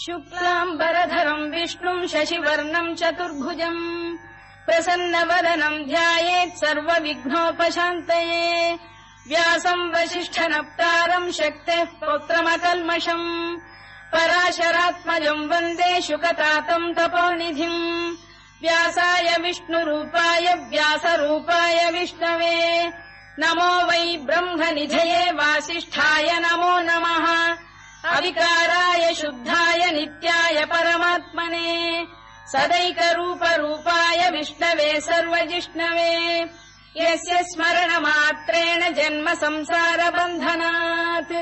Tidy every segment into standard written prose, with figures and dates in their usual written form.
शुक्लाम्बरधरम् विष्णुम् शशिवर्णम् चतुर्भुजम् प्रसन्नवदनम् ध्यायेत् सर्वविघ्नोपशान्तये व्यासम् वसिष्ठनप्तारम् शक्तेः पौत्रमकल्मषम् पराशरात्मजम् वन्दे शुकतातम् तपोनिधिम् व्यासाय विष्णुरूपाय व्यासरूपाय विष्णवे नमो वै ब्रह्मनिधये वासिष्ठाय नमो नमः अविकाराय शुद्धाय नित्याय परमात्मने सदैकरूपरूपाय विष्णवे सर्वजिष्णवे यस्य स्मरणमात्रेण जन्म संसारबन्धनात्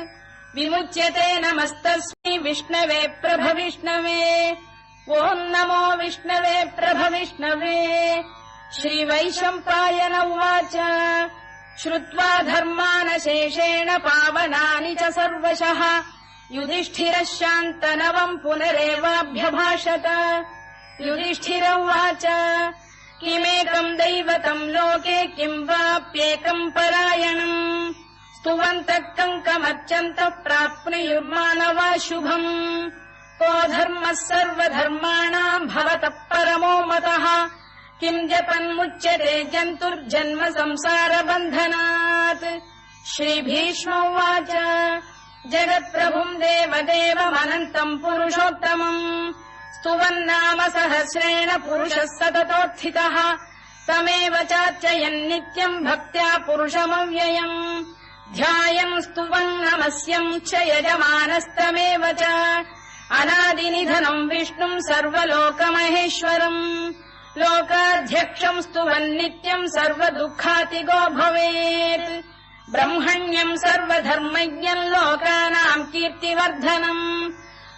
विमुच्यते नमस्तस्मै विष्णवे प्रभविष्णवे ओम् नमो विष्णवे प्रभविष्णवे श्रीवैशम्पायन उवाच श्रुत्वा धर्मानशेषेण पावनानि च सर्वशः युधिष्ठिरः शान्तनवम् पुनरेवाभ्यभाषत युधिष्ठिर उवाच किमेकम् दैवतम् लोके किम् वाप्येकम् परायणम् स्तुवन्तः कङ्कमर्चन्तः प्राप्नुयुर्मानवा शुभम् को धर्मः सर्वधर्माणाम् भवतः परमो मतः किम् जपन्मुच्यते जन्तुर्जन्म संसारबन्धनात् श्रीभीष्म उवाच जगत्प्रभुम् देवदेवमनन्तम् पुरुषोत्तमम् स्तुवन्नाम सहस्रेण पुरुषः सततोत्थितः तमेव चार्चयन्नित्यम् भक्त्या पुरुषमव्ययम् ध्यायम् स्तुवन् नमस्यम् च यजमानस्तमेव च अनादिनिधनम् विष्णुम् सर्वलोकमहेश्वरम् लोकाध्यक्षम् स्तुवन्नित्यम् सर्वदुःखातिगो भवेत् ब्रह्मण्यम् सर्वधर्मज्ञम् लोकानाम् कीर्तिवर्धनम्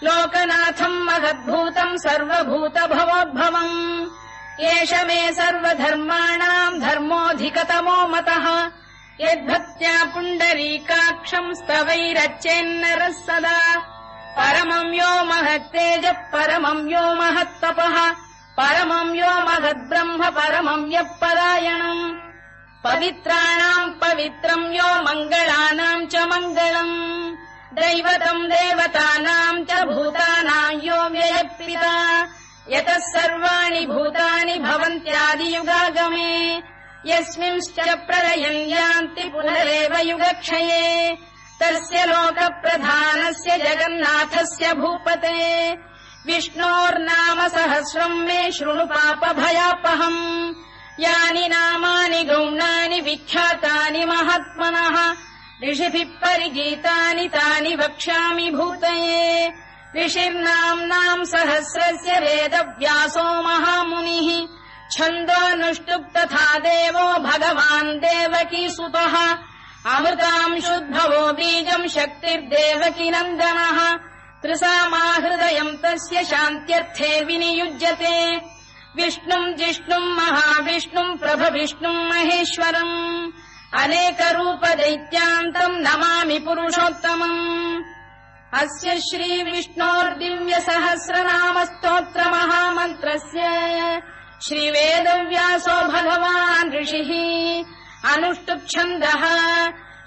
लोकनाथम् महद्भूतम् सर्वभूतभवोद्भवम् एष मे सर्वधर्माणाम् धर्मोऽधिकतमो मतः यद्भक्त्या पुण्डरीकाक्षम् स्तवैरच्चेन्नरः सदा परमम् यो महत्तेजः परमम् यो महत्तपः परमम् यो महद्ब्रह्म परमम् यः परायणम् पवित्राणाम् पवित्रम् यो मङ्गलानाम् च मङ्गलम् दैवतम् देवतानाम् च भूतानाम् यो व्ययपिता यतः सर्वाणि भूतानि भवन्त्यादियुगागमे यस्मिंश्च प्रलयम् यान्ति पुनरेव युगक्षये तस्य लोकप्रधानस्य जगन्नाथस्य भूपते विष्णोर्नाम सहस्रम् मे शृणु पापभयापहम् यानि नामानि गौणानि विख्यातानि महात्मनः ऋषिभिः परिगीतानि तानि वक्ष्यामि भूतये ऋषिर्नाम्नाम् सहस्रस्य वेदव्यासो महामुनिः छन्दोऽनुष्टुप् तथा देवो भगवान् देवकीसुतः अमृतांशुद्भवो बीजम् शक्तिर्देवकीनन्दनः त्रिसामाहृदयम् तस्य शान्त्यर्थे विनियुज्यते विष्णुम् जिष्णुम् महाविष्णुम् प्रभविष्णुम् महेश्वरम् अनेकरूपदैत्यान्तम् नमामि पुरुषोत्तमम् अस्य श्रीविष्णोर्दिव्यसहस्रनामस्तोत्रमहामन्त्रस्य श्रीवेदव्यासो भगवान् ऋषिः अनुष्टुप्छन्दः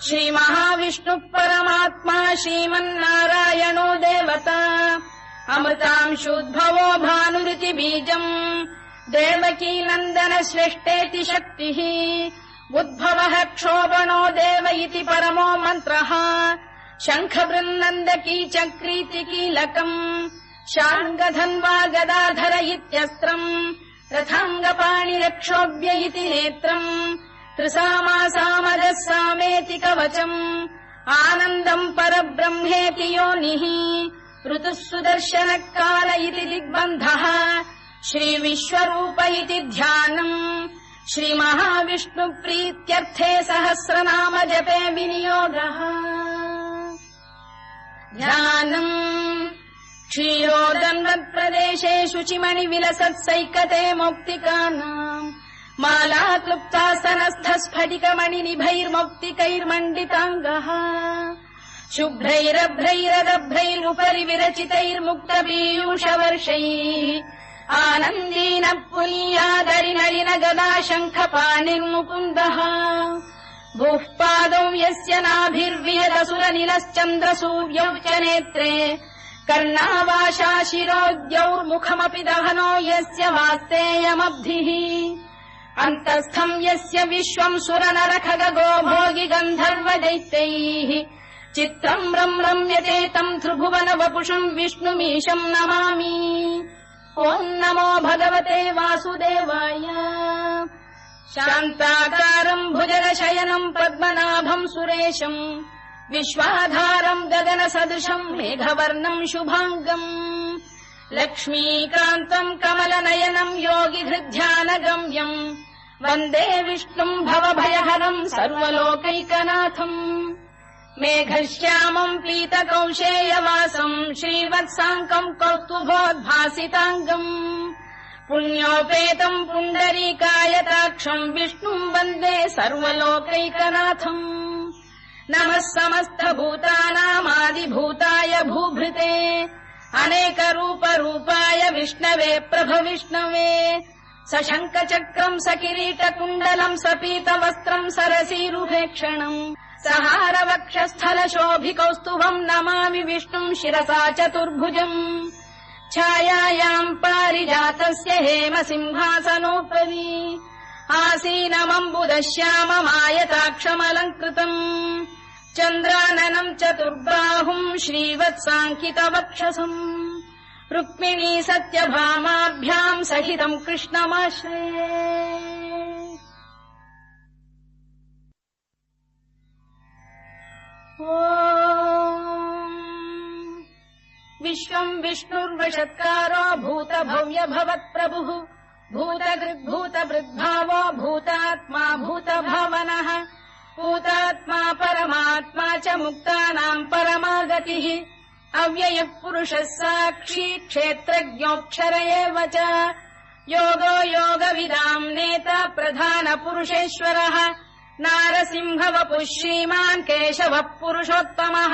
श्रीमहाविष्णुः परमात्मा श्रीमन्नारायणो देवता अमृतांशुद्भवो भानुरिति बीजम् देवकीनन्दन श्रेष्ठेति शक्तिः उद्भवः क्षोभणो देव इति परमो मन्त्रः शङ्खबृन्नन्दकी चक्रीति कीलकम् शार्ङ्गधन्वा गदाधर इत्यस्त्रम् रथाङ्गपाणिरक्षोभ्य इति नेत्रम् त्रिसामासामजः सामेति कवचम् आनन्दम् परब्रह्मेति योनिः ऋतुः सुदर्शनकाल इति दिग्बन्धः श्रीविश्वरूप इति ध्यानम् श्रीमहाविष्णुप्रीत्यर्थे सहस्रनाम जपे विनियोगः ध्यानम् क्षीरोदन्वत्प्रदेशे शुचिमणिविलसत्सैकते मौक्तिकानाम् मालाक्लुप्तासनस्थस्फटिकमणिनिभैर्मौक्तिकैर्मण्डिताङ्गः शुभ्रैरभ्रैरदभ्रैरुपरि विरचितैर्मुक्तपीयूषवर्षैः आनन्दीन पुल्यादरिनलिन गदा शङ्खपाणिर्मुकुन्दः भूः पादौ यस्य नाभिर्विहदसुरनिलश्चन्द्रसूर्यौ च नेत्रे कर्णावाशा शिरोद्यौर्मुखमपि दहनो यस्य वास्तेयमब्धिः अन्तस्थम् यस्य विश्वम् सुरनरखगो भोगि गन्धर्वदैत्यैः चित्रम् रम्यते तम् त्रिभुवन वपुषम् विष्णुमीशम् नमामि। ॐ नमो भगवते वासुदेवाय। शान्ताकारम् भुजगशयनम् पद्मनाभम् सुरेशम् विश्वाधारम् गगनसदृशम् मेघवर्णम् शुभाङ्गम् लक्ष्मीकान्तम् कमलनयनम् योगिहृद्ध्यानगम्यम् वन्दे विष्णुम् भवभयहरम् सर्वलोकैकनाथम् मेघश्यामम् पीतकौशेयवासम् श्रीवत्साङ्कम् कौस्तुभोद्भासिताङ्गम् पुण्योपेतम् पुण्डरीकायताक्षम् विष्णुम् वन्दे सर्वलोकैकनाथम् नमः समस्तभूतानामादिभूताय भूभृते अनेकरूपरूपाय विष्णवे प्रभविष्णवे सशङ्खचक्रम् सकिरीटकुण्डलम् सपीतवस्त्रम् सरसीरुहेक्षणम् सहारवक्षस्थलशोभिकौस्तुभम् नमामि विष्णुम् शिरसा चतुर्भुजम् छायायाम् पारिजातस्य हेमसिंहासनोपरि आसीनमम्बुदश्याममायताक्षमलङ्कृतम् चन्द्राननम् चतुर्बाहुम् श्रीवत्साङ्कितवक्षसम् रुक्मिणी सत्यभामाभ्याम् सहितम् कृष्णमाश्रये। विश्वम् विष्णुर्वषत्कारो भूतभव्यभवत्प्रभुः भूतकृद्भूतभृद्भावो भूतात्मा भूतभावनः भूतात्मा परमात्मा च मुक्तानाम् परमागतिः अव्ययः पुरुषः साक्षी क्षेत्रज्ञोऽक्षर एव च योगो योगविदाम् नेता प्रधानपुरुषेश्वरः नारसिंहवपुः श्रीमान् केशवः पुरुषोत्तमः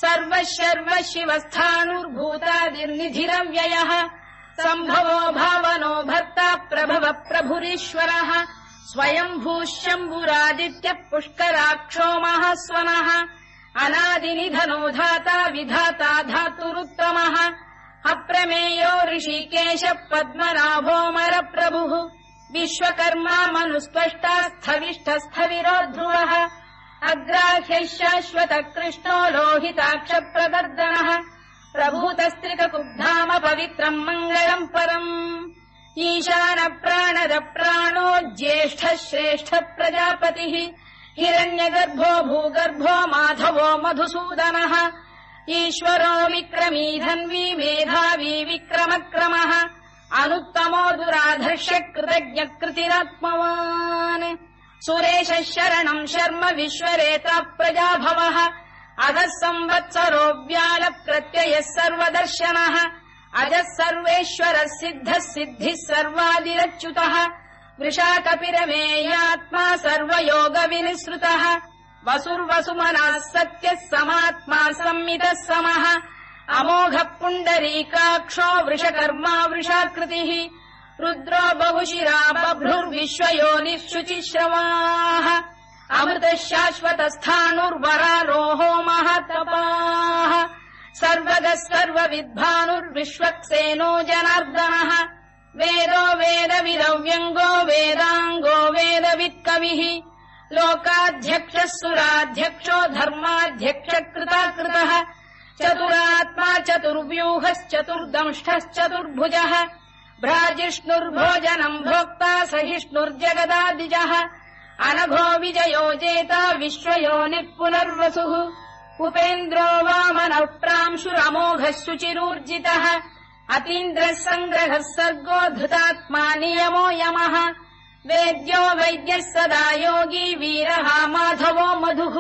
सर्वः शर्वः शिवस्थाणुर्भूतादिर्निधिरव्ययः सम्भवो भावनो भर्ता प्रभव प्रभुरीश्वरः स्वयम्भूः शम्भुरादित्यः पुष्कराक्षो महास्वनः अनादिनिधनो धाता विधाता धातुरुत्तमः अप्रमेयो ऋषिकेशः पद्मनाभोऽमरप्रभुः विश्वकर्मा मनुस्पष्टा स्थविष्ठस्थविरो ध्रुवः अग्राह्यः शाश्वतः कृष्णो लोहिताक्षप्रदर्दनः प्रभूतस्त्रिककुब्धाम पवित्रम् मङ्गलम् परम् ईशान प्राणद प्राणो ज्येष्ठः श्रेष्ठः प्रजापतिः हिरण्यगर्भो भूगर्भो माधवो मधुसूदनः ईश्वरो विक्रमी धन्वी मेधावी विक्रमक्रमः अनुत्तमो दुराधर्ष्य कृतज्ञ कृतिरात्मवान् सुरेशः शरणम् शर्म विश्वरेता प्रजाभवः अधः संवत्सरो व्यालप्रत्ययः सर्वदर्शनः अजः सर्वेश्वरः सिद्धः सिद्धिः सर्वादिरच्युतः वृषाकपिरमेयात्मा सर्वयोगविनिसृतः वसुर्वसुमनः सत्यः समात्मा संमितः समः अमोघः पुण्डरीकाक्षो वृषकर्मा वृषाकृतिः रुद्रो बहुशिरा बभ्रुर्विश्वयोनिः शुचिश्रवाः अमृतः शाश्वतस्थाणुर्वरारोहो महातपाः सर्वगः सर्वविद्भानुर्विश्वक्सेनो जनार्दनः वेदो वेदविदव्यङ्गो वेदाङ्गो वेदवित्कविः लोकाध्यक्षः सुराध्यक्षो धर्माध्यक्षः कृताकृतः चतुरात्मा चतुर्व्यूहश्चतुर्दंष्टश्चतुर्भुजः भ्राजिष्णुर्भोजनम् भोक्ता सहिष्णुर्जगदादिजः अनघो विजयो जेता विश्वयोनिः पुनर्वसुः उपेन्द्रो वामनः प्रांशुरमोघः शुचिरूर्जितः अतीन्द्रः सङ्ग्रहः सर्गो धृतात्मा नियमो यमः वेद्यो वैद्यः सदा योगी वीरः माधवो मधुः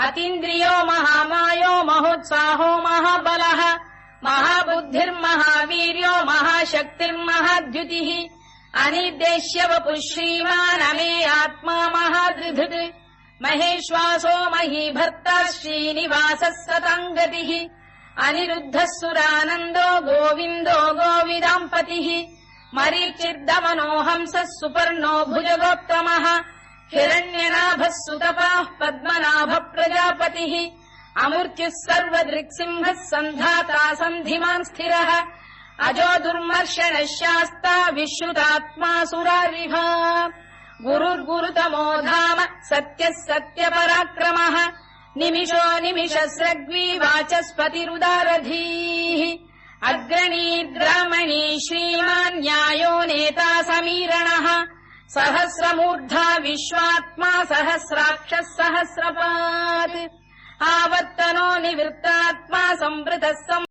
अतीन्द्रियो महामायो महोत्साहो महाबलः महाबुद्धिर्महावीर्यो महाशक्तिर्महाद्युतिः अनिर्देश्य वपुः श्रीमान् अमे आत्मा महादृधृत् महेश्वासो महीभर्ता श्रीनिवासः सताम् गतिः अनिरुद्धः सुरानन्दो गोविन्दो गोविदाम्पतिः मरीचिर्दमनो हंसः सुपर्णो भुजगोत्तमः हिरण्यनाभः सुतपाः पद्मनाभः प्रजापतिः अमृत्युः सर्वदृक्सिंहः सन्धाता सन्धिमान् स्थिरः अजो दुर्मर्षणः शास्ता विश्रुतात्मा सुरारिः गुरुर्गुरुतमो धाम सत्यः सत्यपराक्रमः निमिषो निमिषस्रग्वी वाचस्पतिरुदारधीः अग्रणी श्रीमान् न्यायो नेता समीरणः सहस्रमूर्धा विश्वात्मा सहस्राक्षः सहस्रपात् आवर्तनो निवृत्तात्मा संवृतः